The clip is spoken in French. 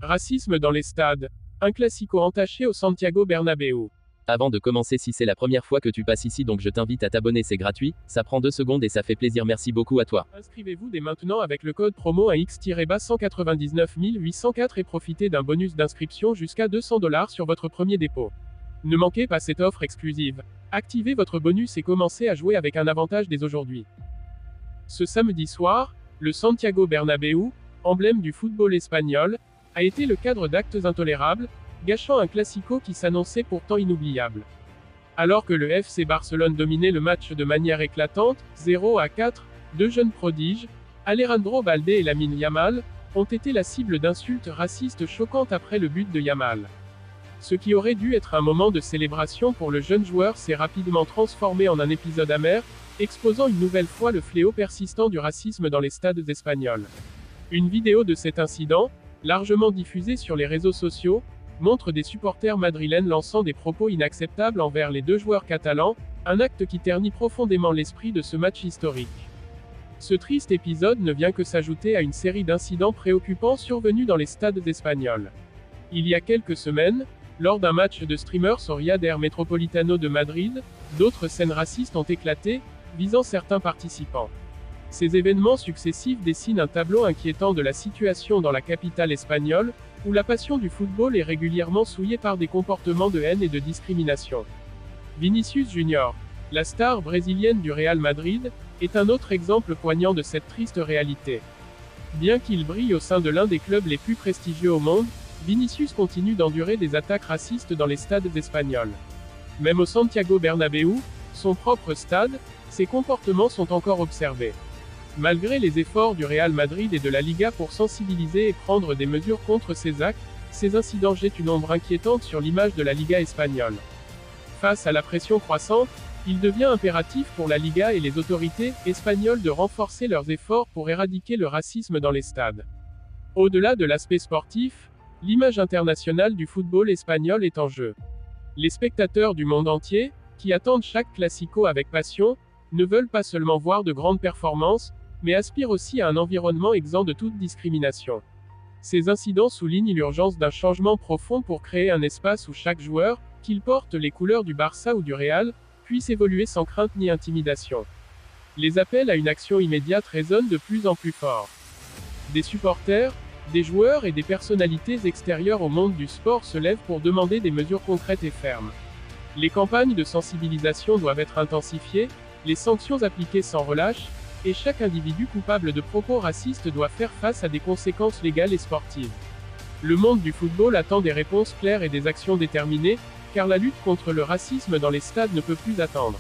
Racisme dans les stades. Un classico entaché au Santiago Bernabéu. Avant de commencer, si c'est la première fois que tu passes ici, donc je t'invite à t'abonner, c'est gratuit, ça prend 2 secondes et ça fait plaisir, merci beaucoup à toi. Inscrivez-vous dès maintenant avec le code promo AX-199 804 et profitez d'un bonus d'inscription jusqu'à $200 sur votre premier dépôt. Ne manquez pas cette offre exclusive. Activez votre bonus et commencez à jouer avec un avantage dès aujourd'hui. Ce samedi soir, le Santiago Bernabéu, emblème du football espagnol, a été le cadre d'actes intolérables, gâchant un classico qui s'annonçait pourtant inoubliable. Alors que le FC Barcelone dominait le match de manière éclatante, 0-4, deux jeunes prodiges, Alejandro Balde et Lamine Yamal, ont été la cible d'insultes racistes choquantes après le but de Yamal. Ce qui aurait dû être un moment de célébration pour le jeune joueur s'est rapidement transformé en un épisode amer, exposant une nouvelle fois le fléau persistant du racisme dans les stades espagnols. Une vidéo de cet incident, largement diffusée sur les réseaux sociaux, montre des supporters madrilènes lançant des propos inacceptables envers les deux joueurs catalans, un acte qui ternit profondément l'esprit de ce match historique. Ce triste épisode ne vient que s'ajouter à une série d'incidents préoccupants survenus dans les stades espagnols. Il y a quelques semaines, lors d'un match de streamers au Riad Air Metropolitano de Madrid, d'autres scènes racistes ont éclaté, visant certains participants. Ces événements successifs dessinent un tableau inquiétant de la situation dans la capitale espagnole, où la passion du football est régulièrement souillée par des comportements de haine et de discrimination. Vinicius Junior, la star brésilienne du Real Madrid, est un autre exemple poignant de cette triste réalité. Bien qu'il brille au sein de l'un des clubs les plus prestigieux au monde, Vinicius continue d'endurer des attaques racistes dans les stades espagnols. Même au Santiago Bernabéu, son propre stade, ces comportements sont encore observés. Malgré les efforts du Real Madrid et de la Liga pour sensibiliser et prendre des mesures contre ces actes, ces incidents jettent une ombre inquiétante sur l'image de la Liga espagnole. Face à la pression croissante, il devient impératif pour la Liga et les autorités espagnoles de renforcer leurs efforts pour éradiquer le racisme dans les stades. Au-delà de l'aspect sportif, l'image internationale du football espagnol est en jeu. Les spectateurs du monde entier, qui attendent chaque classico avec passion, ne veulent pas seulement voir de grandes performances, mais aspirent aussi à un environnement exempt de toute discrimination. Ces incidents soulignent l'urgence d'un changement profond pour créer un espace où chaque joueur, qu'il porte les couleurs du Barça ou du Real, puisse évoluer sans crainte ni intimidation. Les appels à une action immédiate résonnent de plus en plus fort. Des supporters, des joueurs et des personnalités extérieures au monde du sport se lèvent pour demander des mesures concrètes et fermes. Les campagnes de sensibilisation doivent être intensifiées, les sanctions appliquées sans relâche, et chaque individu coupable de propos racistes doit faire face à des conséquences légales et sportives. Le monde du football attend des réponses claires et des actions déterminées, car la lutte contre le racisme dans les stades ne peut plus attendre.